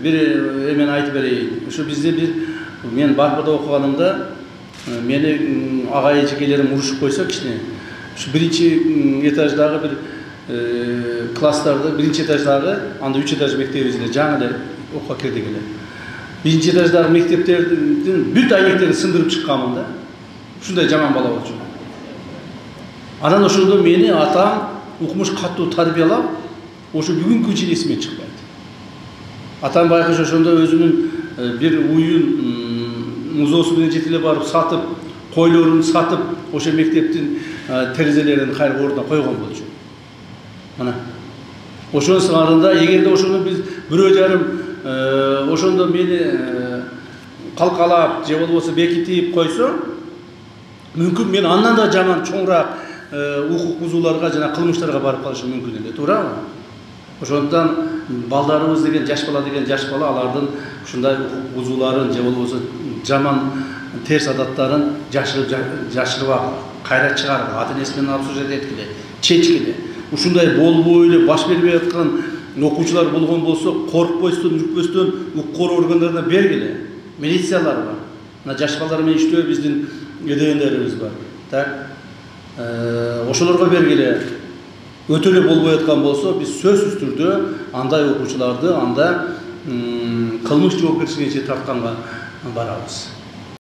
Bir hemen aytып bereyim. Şu bizde men Bakır'da okuganımda meni agay ejekelerim uruşup koysa kişine. Şu birinci etajdagi bir klasslarda birinci etajdagi anda 3 etaj mektebimizde жаңы эле окуга кирдик эле. Birinci etajdagi mektepтердин бүт айнектерин сындырып чыкканмын да. Ушундай жаман бала болчу. Анан ошондо мени атам укмуш катуу тарбиялап, ошо бүгүнкү чейин эсиме чыкпайт. Атам байкыш ошондо өзүнүн бир уюн музоосу менен жетелеп барып сатып, койлорун сатып, ошо мектептин терезелерин кайры ордуна койгон болчу. Мына. Ошонун сыңарында эгерде ошону биз бирөө жарым ошондо мени калкалап, же болбосо бекитип койсо, мүмкүн мен андан да жаман чоңураак укук бузууларга жана кылмыштарга барып калышым мүмкүн эле, туурабы? Ошондон балдарыбыз деген жаш бала алардын ушундай укук бузууларын же болбосо жаман терс адаттарын жашырып кайра чыгарып, ата-энеси менен обсуждать эткиле, чечкиле. Ушундай болбой эле баш бербей аткан окуучулар болгон болсо, коркпостон, үркпөстөн укук органдарына бергиле. Милициялар бар. Мына жаш балдар менен иштөө биздин эдегендерибиз бар. Так. Ошолорго бергиле. Өтө эле болбой аткан болсо, биз сөзсүз түрдө андай окуучуларды анда кылмыш жоопкерчилигине тартканга барабыз.